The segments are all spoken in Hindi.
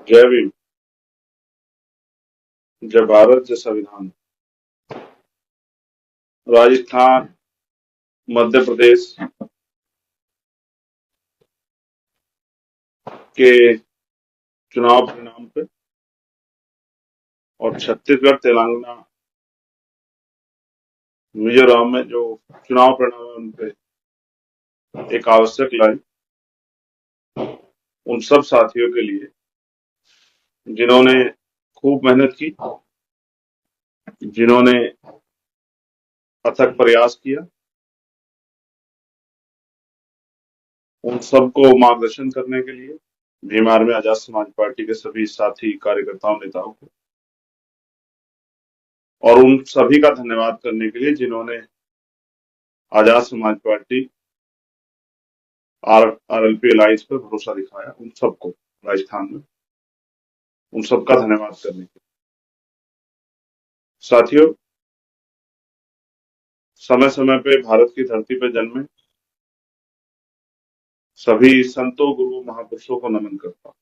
जय भीम। जय भारत, जय संविधान। राजस्थान, मध्य प्रदेश के चुनाव परिणाम पे और छत्तीसगढ़, तेलंगाना, मिजोरम में जो चुनाव परिणाम है उन पे एक आवश्यक लाइन उन सब साथियों के लिए जिन्होंने खूब मेहनत की, जिन्होंने अथक प्रयास किया, उन सबको मार्गदर्शन करने के लिए भीम आर्मी आजाद समाज पार्टी के सभी साथी कार्यकर्ताओं, नेताओं को, और उन सभी का धन्यवाद करने के लिए जिन्होंने Azad Samaj party RLP alliance पर भरोसा दिखाया। उन सबको राजस्थान में उन सबका धन्यवाद करने के लिए साथियों, समय समय पे भारत की धरती पर जन्मे सभी संतों, गुरु, महापुरुषों को नमन करता हूं।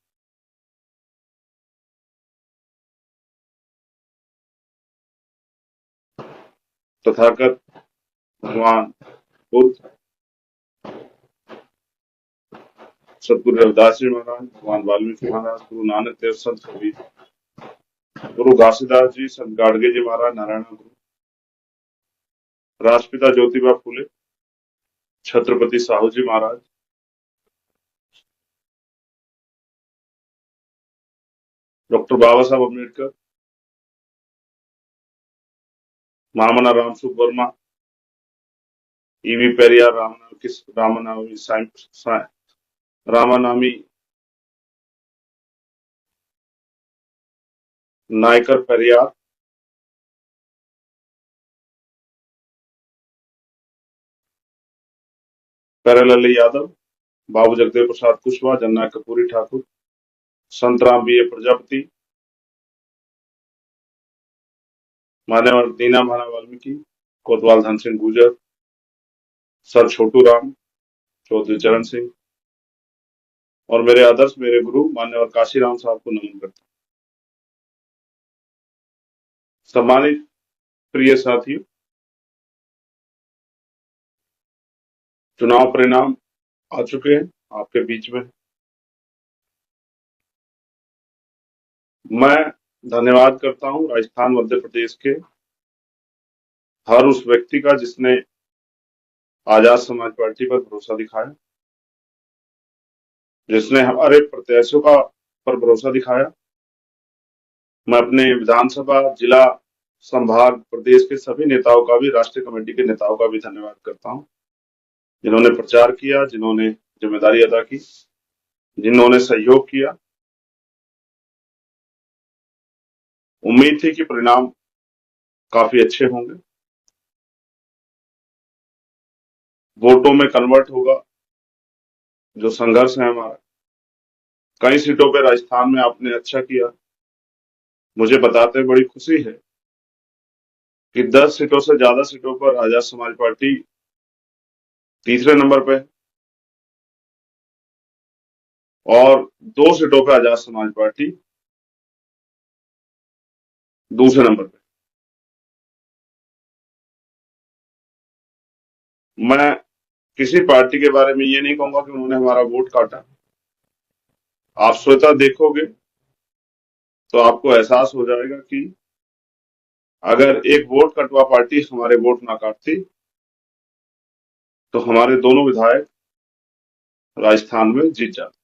तथागत भगवान बुद्ध, सतगुरु रविदास जी महाराज, भगवान वाल्मीकि महाराज, गुरु नानक देव, संत कबीर, गुरु घासीदास जी, संत गाडगे जी महाराज, नारायण गुरु, राष्ट्रपिता ज्योतिबा फूले, छत्रपति साहू जी महाराज, डॉक्टर बाबा साहब अम्बेडकर, महामना रामसुख वर्मा, ईवी पेरियार, रामानामी नायकर पेरियार, प्यारेलाल यादव, बाबू जगदेव प्रसाद कुशवाहा, जननायक कर्पूरी ठाकुर, संतराम बी ए प्रजापति, मान्यवर दीना भाना वाल्मीकि, कोतवाल धन सिंह गुर्जर, सर छोटू राम, चौधरी चरण सिंह और मेरे आदर्श, मेरे गुरु मान्यवर काशीराम साहब को नमन करता हूं। सम्मानित प्रिय साथियों, चुनाव परिणाम आ चुके हैं आपके बीच में। मैं धन्यवाद करता हूं राजस्थान, मध्य प्रदेश के हर उस व्यक्ति का जिसने आजाद समाज पार्टी पर भरोसा दिखाया, जिसने हमारे प्रत्याशियों का पर भरोसा दिखाया। मैं अपने विधानसभा, जिला, संभाग, प्रदेश के सभी नेताओं का भी, राष्ट्रीय कमेटी के नेताओं का भी धन्यवाद करता हूं, जिन्होंने प्रचार किया, जिन्होंने जिम्मेदारी अदा की, जिन्होंने सहयोग किया। उम्मीद थी कि परिणाम काफी अच्छे होंगे, वोटों में कन्वर्ट होगा जो संघर्ष है हमारा। कई सीटों पर राजस्थान में आपने अच्छा किया, मुझे बताते बड़ी खुशी है कि 10 सीटों से ज्यादा सीटों पर आजाद समाज पार्टी तीसरे नंबर पे और 2 सीटों पर आजाद समाज पार्टी दूसरे नंबर पे। मैं किसी पार्टी के बारे में ये नहीं कहूंगा कि उन्होंने हमारा वोट काटा। आप स्वतः देखोगे तो आपको एहसास हो जाएगा कि अगर एक वोट कटवा पार्टी हमारे वोट ना काटती तो हमारे दोनों विधायक राजस्थान में जीत जाते।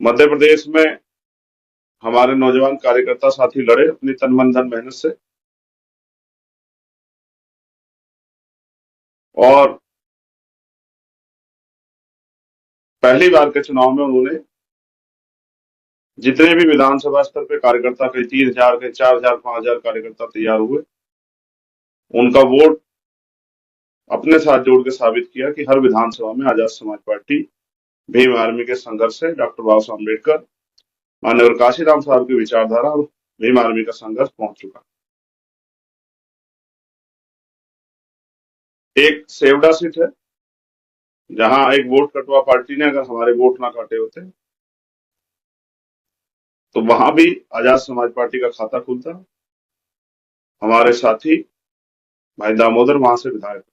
मध्य प्रदेश में हमारे नौजवान कार्यकर्ता साथी लड़े अपनी तन मन धन मेहनत से, और पहली बार के चुनाव में उन्होंने जितने भी विधानसभा स्तर पे कार्यकर्ता, कई 3,000 के 4,000 5,000 कार्यकर्ता तैयार हुए, उनका वोट अपने साथ जोड़ के साबित किया कि हर विधानसभा में आजाद समाज पार्टी, भीम आर्मी के संघर्ष से, डॉक्टर बाबा साहब अम्बेडकर, माननीय काशीराम साहब की विचारधारा और भीम आर्मी का संघर्ष पहुंच चुका। एक सेवडा सीट है जहां एक वोट कटवा पार्टी ने अगर हमारे वोट ना काटे होते तो वहां भी आजाद समाज पार्टी का खाता खुलता। हमारे साथी भाई दामोदर वहां से विधायक,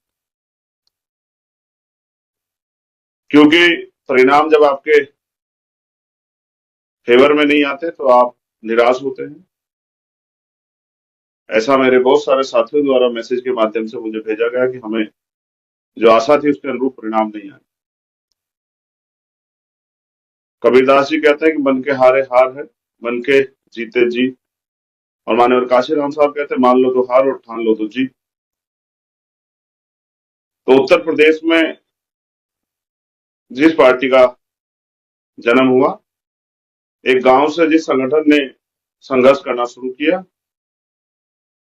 क्योंकि परिणाम जब आपके फेवर में नहीं आते तो आप निराश होते हैं। ऐसा मेरे बहुत सारे साथियों द्वारा मैसेज के माध्यम से मुझे भेजा गया कि हमें जो आशा थी उसके अनुरूप परिणाम नहीं आए। कबीरदास जी कहते हैं कि मन के हारे हार है, मन के जीते जीत। और माननीय काशीराम साहब कहते हैं मान लो तो हार और ठान लो तो जीत। तो उत्तर प्रदेश में जिस पार्टी का जन्म हुआ, एक गांव से जिस संगठन ने संघर्ष करना शुरू किया,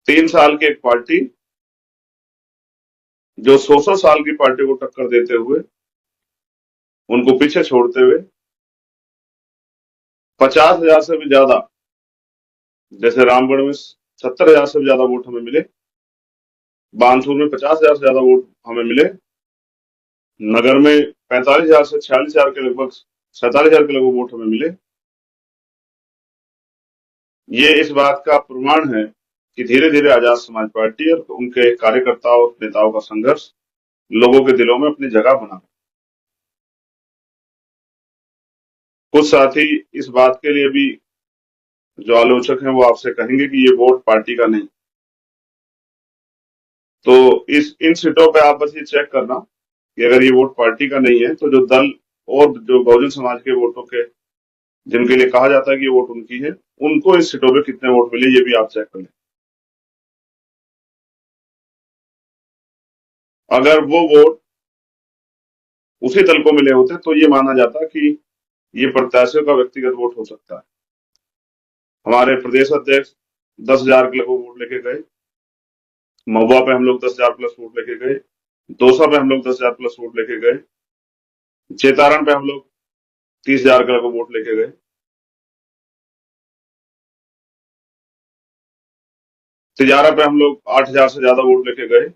3 साल की एक पार्टी जो 100 साल की पार्टी को टक्कर देते हुए, उनको पीछे छोड़ते हुए 50,000 से भी ज्यादा, जैसे रामगढ़ में 70,000 से भी ज्यादा वोट हमें मिले, बानसूर में 50,000 से ज्यादा वोट हमें मिले, नगर में 45,000 से 46,000 के लगभग 47,000 के लगभग वोट हमें मिले। ये इस बात का प्रमाण है कि धीरे धीरे आजाद समाज पार्टी और उनके कार्यकर्ताओं और नेताओं का संघर्ष लोगों के दिलों में अपनी जगह बना। कुछ साथी इस बात के लिए भी जो आलोचक हैं वो आपसे कहेंगे कि ये वोट पार्टी का नहीं। तो इस इन सीटों पे आप बस ये चेक करना कि अगर ये वोट पार्टी का नहीं है तो जो दल और जो बहुजन समाज के वोटों के, जिनके लिए कहा जाता है कि ये वोट उनकी है, उनको इस सीटों पे कितने वोट मिले ये भी आप चेक कर लें। अगर वो वोट उसी दल को मिले होते तो ये माना जाता कि ये प्रत्याशियों का व्यक्तिगत वोट हो सकता है। हमारे प्रदेश अध्यक्ष 10,000 के लगभग वोट लेके गए, महुआ पे हम लोग 10,000 प्लस वोट लेके गए, दौसा पे हम लोग 10,000 प्लस वोट लेके गए, चेतारण पे हम लोग 30,000 के लगभग वोट लेके गए, तिजारा पे हम लोग 8,000 से ज्यादा वोट लेके गए।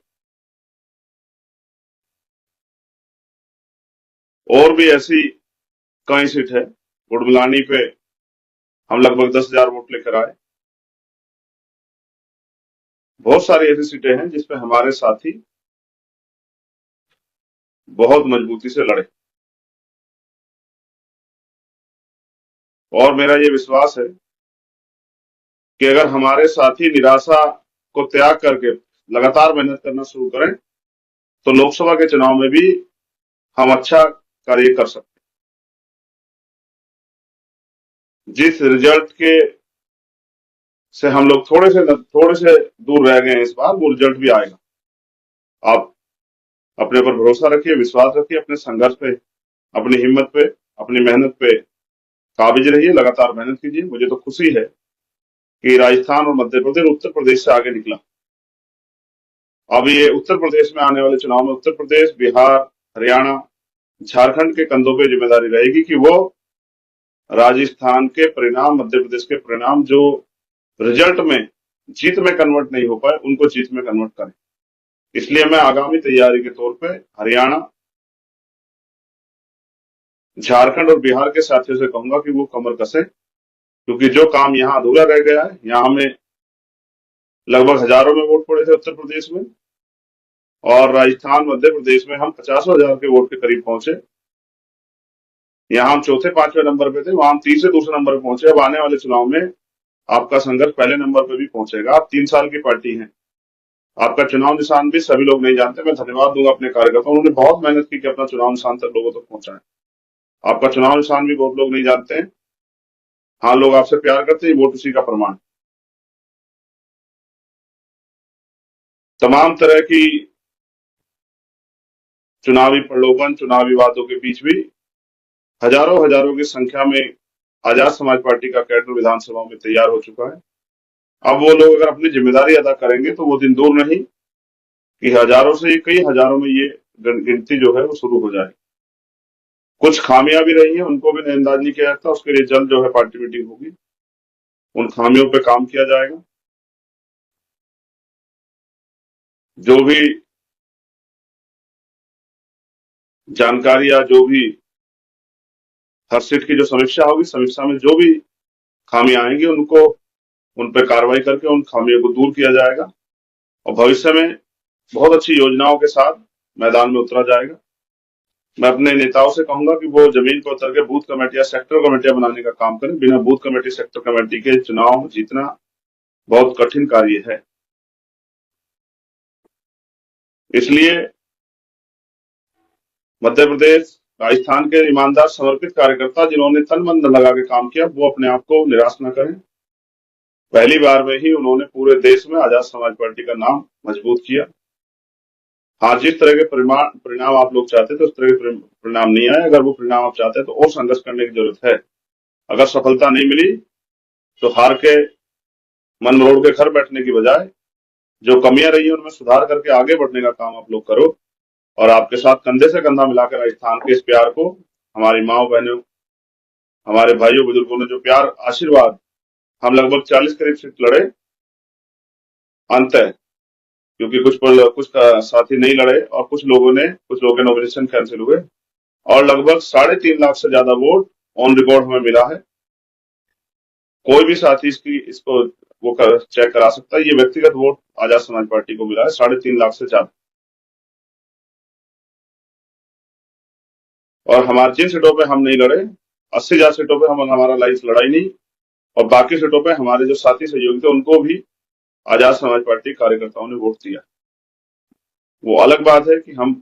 और भी ऐसी कई सीट है। गुड़बुलानी पे हम लगभग 10,000 वोट लेकर आए। बहुत सारी ऐसी सीटें हैं जिसपे हमारे साथी बहुत मजबूती से लड़े। और मेरा ये विश्वास है कि अगर हमारे साथी निराशा को त्याग करके लगातार मेहनत करना शुरू करें तो लोकसभा के चुनाव में भी हम अच्छा कार्य कर सकते हैं। जिस रिजल्ट के से हम लोग थोड़े से दूर रह गए हैं इस बार, वो रिजल्ट भी आएगा। आप अपने पर भरोसा रखिए, विश्वास रखिए, अपने संघर्ष पे, अपनी हिम्मत पे, अपनी मेहनत पे काबिज रहिए, लगातार मेहनत कीजिए। मुझे तो खुशी है कि राजस्थान और मध्य प्रदेश उत्तर प्रदेश से आगे निकला। अब ये उत्तर प्रदेश में आने वाले चुनाव में उत्तर प्रदेश, बिहार, हरियाणा, झारखंड के कंधों पे जिम्मेदारी रहेगी कि वो राजस्थान के परिणाम, मध्य प्रदेश के परिणाम जो रिजल्ट में जीत में कन्वर्ट नहीं हो पाए, उनको जीत में कन्वर्ट करें। इसलिए मैं आगामी तैयारी के तौर पे हरियाणा, झारखंड और बिहार के साथियों से कहूंगा कि वो कमर कसे, क्योंकि जो काम यहाँ अधूरा रह गया है, यहाँ हमें लगभग हजारों में वोट पड़े थे उत्तर प्रदेश में, और राजस्थान, मध्य प्रदेश में हम 50,000 के वोट के करीब पहुंचे। यहाँ हम चौथे पांचवें नंबर पे थे, वहां हम तीसरे दूसरे नंबर पे पहुंचे। अब आने वाले चुनाव में आपका संघर्ष पहले नंबर पे भी पहुंचेगा। आप 3 साल की पार्टी हैं, आपका चुनाव निशान भी सभी लोग नहीं जानते। मैं धन्यवाद दूंगा अपने कार्यकर्ताओं, उन्होंने बहुत मेहनत की कि अपना चुनाव निशान तक लोगों तक पहुंचाए। आपका चुनाव निशान भी बहुत लोग नहीं जानते हैं। हाँ, लोग आपसे प्यार करते हैं, वोट उसी का प्रमाण। तमाम तरह की चुनावी प्रलोभन, चुनावी वादों के बीच भी हजारों हजारों की संख्या में आजाद समाज पार्टी का कैडर विधानसभा में तैयार हो चुका है। अब वो लोग अगर अपनी जिम्मेदारी अदा करेंगे तो वो दिन दूर नहीं कि हजारों से कई हजारों में ये गिनती जो है वो शुरू हो जाए। कुछ खामियां भी रही हैं, उनको भी नजरअंदाज नहीं किया जाता। उसके लिए जल्द जो है पार्टी मीटिंग होगी, उन खामियों पे काम किया जाएगा। जो भी जानकारी या जो भी हर सीट की जो समीक्षा होगी, समीक्षा में जो भी खामियां आएंगी उनको उन पर कार्रवाई करके उन खामियों को दूर किया जाएगा और भविष्य में बहुत अच्छी योजनाओं के साथ मैदान में उतरा जाएगा। मैं अपने नेताओं से कहूंगा कि वो जमीन पर उतर के बूथ कमेटी या सेक्टर कमेटियां बनाने का काम करें। बिना बूथ कमेटी सेक्टर कमेटी के चुनाव जीतना बहुत कठिन कार्य है। इसलिए मध्य प्रदेश, राजस्थान के ईमानदार समर्पित कार्यकर्ता जिन्होंने तन मन लगा के काम किया, वो अपने आप को निराश न करें। पहली बार में ही उन्होंने पूरे देश में आजाद समाज पार्टी का नाम मजबूत किया। हाँ, जिस तरह के परिणाम आप लोग चाहते थे उस तरह के परिणाम नहीं आए। अगर वो परिणाम आप चाहते हैं तो और संघर्ष करने की जरूरत है। अगर सफलता नहीं मिली तो हार के मन मरोड़ के घर बैठने की बजाय जो कमियां रही है उनमें सुधार करके आगे बढ़ने का काम आप लोग करो। और आपके साथ कंधे से कंधा मिलाकर राजस्थान के इस प्यार को, हमारी माओ बहनों, हमारे भाइयों बुजुर्गों ने जो प्यार, आशीर्वाद, हम लगभग 40 करीब सीट लड़े, अंत है क्योंकि कुछ साथी नहीं लड़े और कुछ लोगों के नॉमिनेशन कैंसिल हुए और लगभग 3.5 लाख से ज्यादा वोट ऑन रिकॉर्ड हमें मिला है। कोई भी साथी इसको वो चेक करा सकता है। ये व्यक्तिगत वोट आजाद समाज पार्टी को मिला है 3.5 लाख से ज्यादा। और हमारे जिन सीटों पे हम नहीं लड़े, 80,000 सीटों पे हम हमारा लाइफ लड़ाई नहीं, और बाकी सीटों पे हमारे जो साथी सहयोगी थे उनको भी आजाद समाज पार्टी कार्यकर्ताओं ने वोट दिया। वो अलग बात है कि हम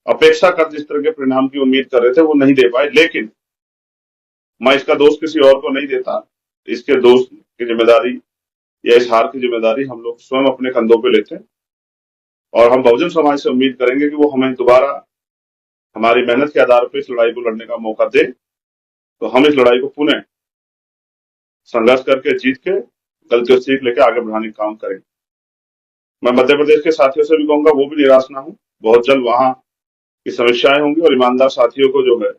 अपेक्षाकृत जिस तरह के परिणाम की उम्मीद कर रहे थे वो नहीं दे पाए, लेकिन मैं इसका दोष किसी और को नहीं देता। इसके दोष की जिम्मेदारी या इस हार की जिम्मेदारी हम लोग स्वयं अपने कंधों पे लेते हैं और हम बहुजन समाज से उम्मीद करेंगे कि वो हमें दोबारा हमारी मेहनत के आधार पर इस लड़ाई को लड़ने का मौका दे, तो हम इस लड़ाई को पुनः संघर्ष करके जीत के गलतियों से सीख लेके आगे बढ़ाने का काम करें। मैं मध्य प्रदेश के साथियों से भी कहूंगा वो भी निराश ना हो। बहुत जल्द वहां की समस्याएं होंगी और ईमानदार साथियों को जो है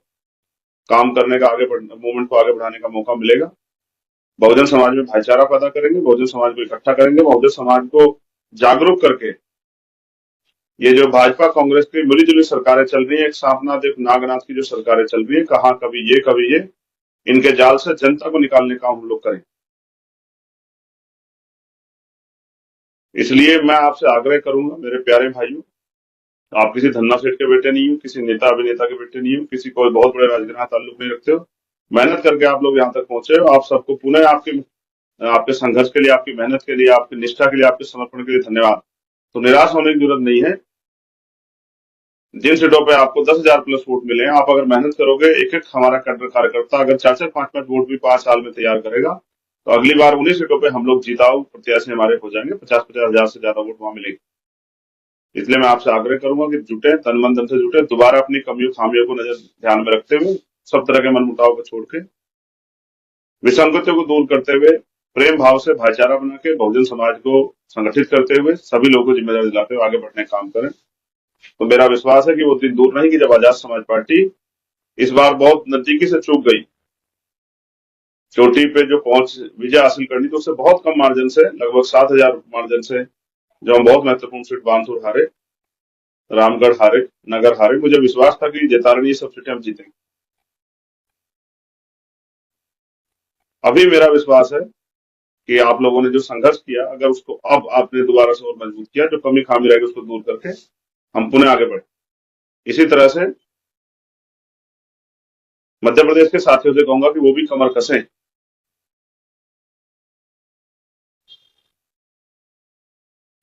काम करने का, मूवमेंट को आगे बढ़ाने का मौका मिलेगा। बहुजन समाज में भाईचारा पैदा करेंगे, बहुजन समाज को इकट्ठा करेंगे, बहुजन समाज को जागरूक करके ये जो भाजपा कांग्रेस की मिलीजुली सरकारें चल रही है, एक सांपनाथ एक नागनाथ की जो सरकारें चल रही है, कहा कभी ये, इनके जाल से जनता को निकालने का हम लोग करें। इसलिए मैं आपसे आग्रह करूंगा मेरे प्यारे भाइयों, आप किसी धन्ना सेठ के बेटे नहीं हो, किसी नेता अभिनेता के बेटे नहीं हो, किसी कोई बहुत बड़े राजनीति ताल्लुक नहीं रखते हो। मेहनत करके आप लोग यहाँ तक पहुंचे हो। आप सबको पुनः आपके संघर्ष के लिए, आपकी मेहनत के लिए, आपकी निष्ठा के लिए, आपके समर्पण के लिए धन्यवाद। तो निराश होने की जरूरत नहीं है। जिन सीटों पे आपको 10,000 प्लस वोट मिले हैं, आप अगर मेहनत करोगे, एक एक हमारा कार्यकर्ता अगर 4-4, 5-5 वोट भी 5 साल में तैयार करेगा, तो अगली बार उन्हीं सीटों पे हम लोग जिताऊ प्रत्याशी हमारे हो जाएंगे। 50-50 हजार से ज्यादा वोट वहां मिलेगी। इसलिए मैं आपसे आग्रह करूंगा कि जुटे, तन मन धन से जुटे, दोबारा अपनी कमियों खामियों को नजर ध्यान में रखते हुए, सब तरह के मनमुटाव को छोड़ के, विसंगतियों को दूर करते हुए, प्रेम भाव से भाईचारा बना के बहुजन समाज को संगठित करते हुए, सभी लोगों को जिम्मेदारी दिलाते हुए आगे बढ़ने का काम करें। तो मेरा विश्वास है कि वो दिन दूर नहीं कि जब आजाद समाज पार्टी इस बार बहुत नजदीकी से चूक गई। चोटी पे जो पहुंच विजय हासिल करनी थी उससे बहुत कम मार्जिन से, लगभग 7,000 मार्जिन से, जो हम बहुत महत्वपूर्ण सीट बानसूर हारे, रामगढ़ हारे, नगर हारे, मुझे विश्वास था कि जैतारणी सब सीटें हम जीतेंगे। अभी मेरा विश्वास है कि आप लोगों ने जो संघर्ष किया, अगर उसको अब आपने दोबारा से और मजबूत किया, जो कमी खामी रहेगी उसको दूर करके हम पुनः आगे बढ़े। इसी तरह से मध्य प्रदेश के साथियों से कहूंगा कि वो भी कमर कसें।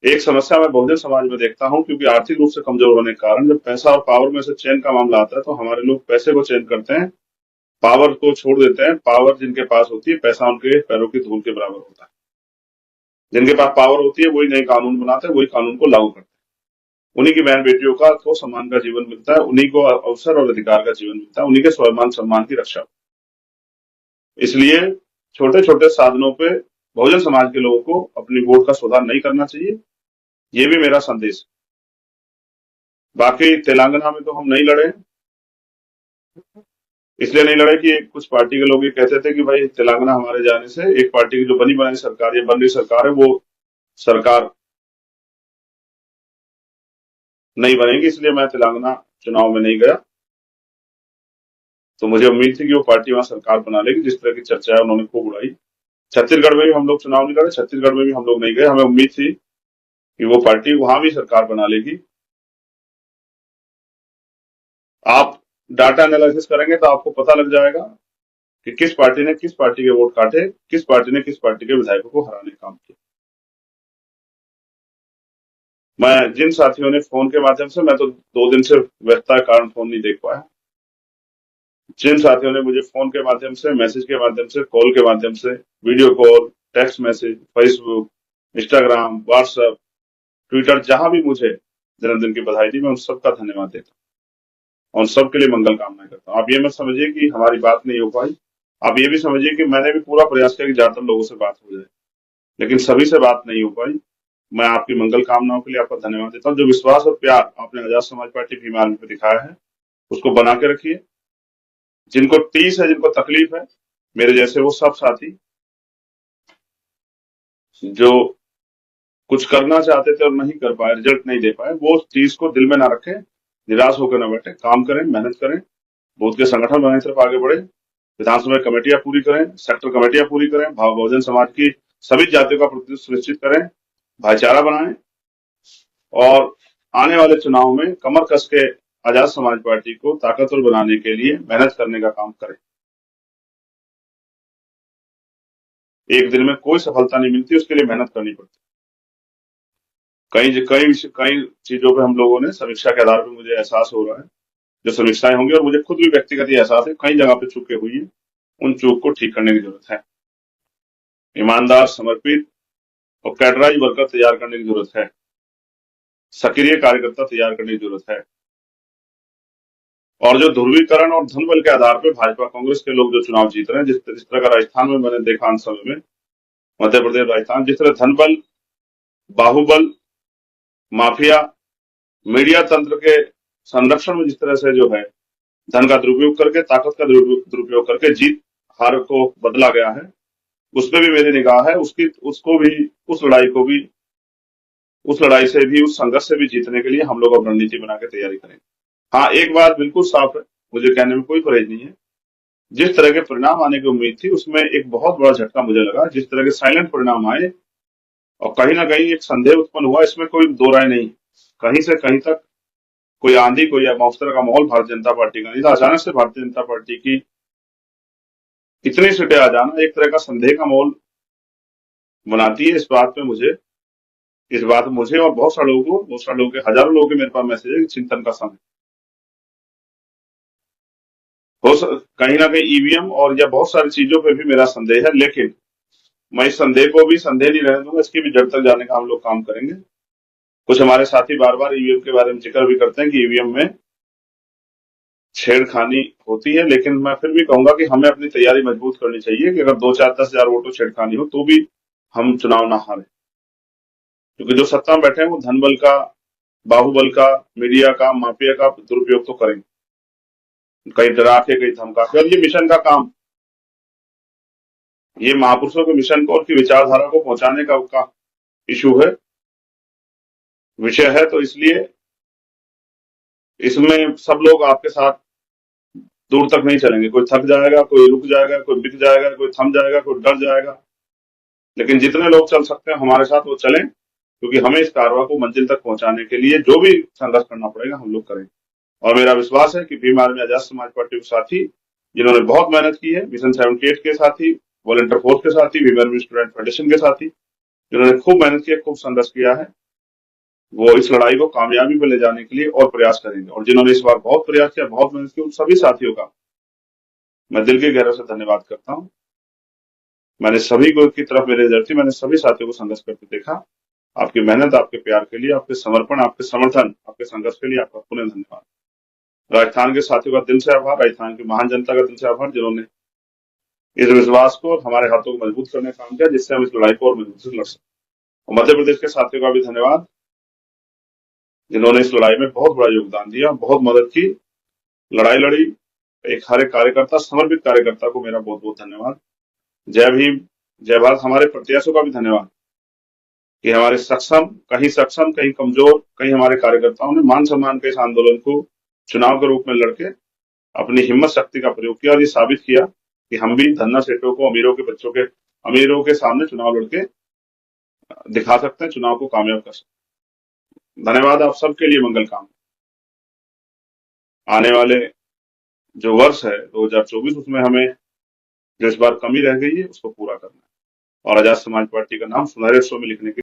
एक समस्या मैं बहुजन समाज में देखता हूं, क्योंकि आर्थिक रूप से कमजोर होने के कारण जब पैसा और पावर में से चयन का मामला आता है तो हमारे लोग पैसे को चयन करते हैं, पावर को छोड़ देते हैं। पावर जिनके पास होती है, पैसा उनके पैरों की धूल के बराबर होता है। जिनके पास पावर होती है वही नए कानून बनाते हैं, वही कानून को लागू करते हैं। उन्हीं की बहन बेटियों को सम्मान का जीवन मिलता है, उन्हीं को अवसर और अधिकार का जीवन मिलता है, उन्हीं के स्वाभिमान सम्मान की रक्षा। इसलिए छोटे छोटे साधनों पे बहुजन समाज के लोगों को अपनी वोट का सुधार नहीं करना चाहिए, ये भी मेरा संदेश। बाकी तेलंगाना में तो हम नहीं लड़े, इसलिए नहीं लड़े कि कुछ पार्टी के लोग ये कहते थे कि भाई तेलंगाना हमारे जाने से एक पार्टी की जो बनी बनाई सरकार, ये बन रही सरकार है, वो सरकार नहीं बनेगी, इसलिए मैं तेलंगाना चुनाव में नहीं गया, तो मुझे उम्मीद थी कि वो पार्टी वहां सरकार बना लेगी। जिस तरह की चर्चा है उन्होंने खूब उड़ाई। छत्तीसगढ़ में भी हम लोग चुनाव नहीं लड़े, छत्तीसगढ़ में भी हम लोग नहीं गए। हमें उम्मीद थी कि वो पार्टी वहां भी सरकार बना लेगी। आप डाटा एनालिसिस करेंगे तो आपको पता लग जाएगा कि किस पार्टी ने किस पार्टी के वोट काटे, किस पार्टी ने किस पार्टी के विधायकों को हराने का काम किया। मैं जिन साथियों ने फोन के माध्यम से, मैं तो 2 दिन से व्यस्तता के कारण फोन नहीं देख पाया, जिन साथियों ने मुझे फोन के माध्यम से, मैसेज के माध्यम से, कॉल के माध्यम से, video call, text message, Facebook, Instagram, WhatsApp, Twitter, जहां भी मुझे जन्मदिन की बधाई दी, मैं उन सबका धन्यवाद देता हूँ और उन सबके लिए मंगल कामनाएं करता हूँ। आप ये मत समझिए कि हमारी बात नहीं हो पाई, आप ये भी समझिए कि मैंने भी पूरा प्रयास किया कि ज्यादातर लोगों से बात हो जाए, लेकिन सभी से बात नहीं हो पाई। मैं आपकी मंगल कामनाओं के लिए आपका धन्यवाद देता हूँ। जो विश्वास और प्यार आपने आजाद समाज पार्टी भीम आर्मी पे दिखाया है, उसको बना के रखिए। जिनको टीस है, जिनको तकलीफ है, मेरे जैसे वो सब साथी जो कुछ करना चाहते थे और नहीं कर पाए, रिजल्ट नहीं दे पाए, वो उस चीज को दिल में ना रखें, निराश होकर ना बैठे, काम करें, मेहनत करें, बूथ के संगठन बनाने की तरफ आगे बढ़े, विधानसभा कमेटियां पूरी करें, सेक्टर कमेटियां पूरी करें, बहुजन समाज की सभी जातियों का प्रतिनिधित्व सुनिश्चित करें, भाईचारा बनाएं और आने वाले चुनाव में कमर कस के आजाद समाज पार्टी को ताकतवर बनाने के लिए मेहनत करने का काम करें। एक दिन में कोई सफलता नहीं मिलती, उसके लिए मेहनत करनी पड़ती। कई चीजों पे हम लोगों ने समीक्षा के आधार पर, मुझे एहसास हो रहा है, जो समीक्षाएं होंगी, और मुझे खुद भी व्यक्तिगत ही एहसास है, कई जगह पे चूकें हुई है, उन चूक को ठीक करने की जरूरत है। ईमानदार, समर्पित और कैडराइज वर्कर तैयार करने की जरूरत है, सक्रिय कार्यकर्ता तैयार करने की जरूरत है। और जो ध्रुवीकरण और धन बल के आधार पर भाजपा कांग्रेस के लोग जो चुनाव जीत रहे हैं, जिस तरह का राजस्थान में मैंने देखा अंत समय में, मध्य प्रदेश, राजस्थान, जिस तरह धन बल, बाहुबल, माफिया, मीडिया तंत्र के संरक्षण में जिस तरह से जो है धन का दुरुपयोग करके, ताकत का दुरुपयोग करके जीत हार को बदला गया है, उसमें भी मेरी निगाह है। उसको भी, उस लड़ाई को भी, उस लड़ाई से भी, उस संघर्ष से भी जीतने के लिए हम लोग अब रणनीति बना के तैयारी करेंगे। हाँ, एक बात बिल्कुल साफ है, मुझे कहने में कोई परहेज नहीं है, जिस तरह के परिणाम आने की उम्मीद थी, उसमें एक बहुत बड़ा झटका मुझे लगा। जिस तरह के साइलेंट परिणाम आए और कहीं ना कहीं एक संदेह उत्पन्न हुआ, इसमें कोई दो राय नहीं। कहीं से कहीं तक कोई आंधी, कोई तरह का माहौल भारतीय जनता पार्टी का नहीं था। अचानक से भारतीय जनता पार्टी की इतनी सीटें आ जाना एक तरह का संदेह का माहौल बनाती है। इस बात में मुझे और बहुत सारे लोगों के, हजारों लोगों के मेरे पास मैसेज है, चिंतन का समय कहीं ना कहीं ईवीएम और या बहुत सारी चीजों पे भी मेरा संदेह है, लेकिन मैं इस संदेह को भी संदेह नहीं रहने दूंगा। इसकी भी जड़ तक जाने का हम लोग काम करेंगे। कुछ हमारे साथी बार बार ईवीएम के बारे में जिक्र भी करते हैं कि ईवीएम में छेड़खानी होती है, लेकिन मैं फिर भी कहूंगा कि हमें अपनी तैयारी मजबूत करनी चाहिए कि अगर 2, 4, 10,000 वोटों छेड़खानी हो तो भी हम चुनाव ना हारें, क्योंकि जो सत्ता में बैठे हैं वो धनबल का, बाहुबल का, मीडिया का, माफिया का दुरुपयोग तो करेंगे, कहीं डरा के, कहीं धमका के। और ये मिशन का काम, ये महापुरुषों के मिशन को, उनकी विचारधारा को पहुंचाने का इशू है, विषय है, तो इसलिए इसमें सब लोग आपके साथ दूर तक नहीं चलेंगे। कोई थक जाएगा, कोई रुक जाएगा, कोई बिक जाएगा, कोई थम जाएगा, कोई डर जाएगा, लेकिन जितने लोग चल सकते हैं हमारे साथ वो चलें, क्योंकि हमें इस कारवा को मंजिल तक पहुंचाने के लिए जो भी संघर्ष करना पड़ेगा हम लोग करेंगे। और मेरा विश्वास है कि भीम आर्मी आजाद समाज पार्टी के साथी जिन्होंने बहुत मेहनत की है, मिशन 78 के साथी, वॉलंटियर फोर्स के साथी, भीम आर्मी स्टूडेंट फेडरेशन के साथी, जिन्होंने खूब मेहनत की है, खूब संघर्ष किया है, वो इस लड़ाई को कामयाबी पर ले जाने के लिए और प्रयास करेंगे। और जिन्होंने इस बार बहुत प्रयास किया, बहुत मेहनत की, उन सभी साथियों का मैं दिल के गहरे से धन्यवाद करता हूँ। मैंने सभी को की तरफ मेरे नजर थी, मैंने सभी साथियों को संघर्ष करते देखा। आपकी मेहनत, आपके प्यार के लिए, आपके समर्पण, आपके समर्थन, आपके संघर्ष के लिए आपका पुनः धन्यवाद। राजस्थान के साथियों का दिल से आभार, राजस्थान की महान जनता का दिल से आभार, जिन्होंने इस विश्वास को और हमारे हाथों को मजबूत करने का काम किया, जिससे हम इस लड़ाई को और मजबूत से लड़ सकें। और मध्य प्रदेश के साथियों का भी धन्यवाद, जिन्होंने इस लड़ाई में बहुत बड़ा योगदान दिया, बहुत मदद की, लड़ाई लड़ी। एक हर एक कार्यकर्ता, समर्पित कार्यकर्ता को मेरा बहुत बहुत धन्यवाद। जय भीम, जय भारत। हमारे प्रत्याशियों का भी धन्यवाद कि हमारे सक्षम, कहीं कमजोर, कहीं हमारे कार्यकर्ताओं ने मान सम्मान के इस आंदोलन को चुनाव के रूप में लड़के अपनी हिम्मत शक्ति का प्रयोग किया और ये साबित किया कि हम भी धन्ना सेठों को, अमीरों के सामने चुनाव लड़के दिखा सकते हैं, चुनाव को कामयाब कर सकते हैं। धन्यवाद आप सबके लिए मंगल काम। आने वाले जो वर्ष है 2024, उसमें हमें जो इस बार कमी रह गई है उसको पूरा करना है और आजाद समाज पार्टी का नाम सुनहरे अक्षरों में लिखने की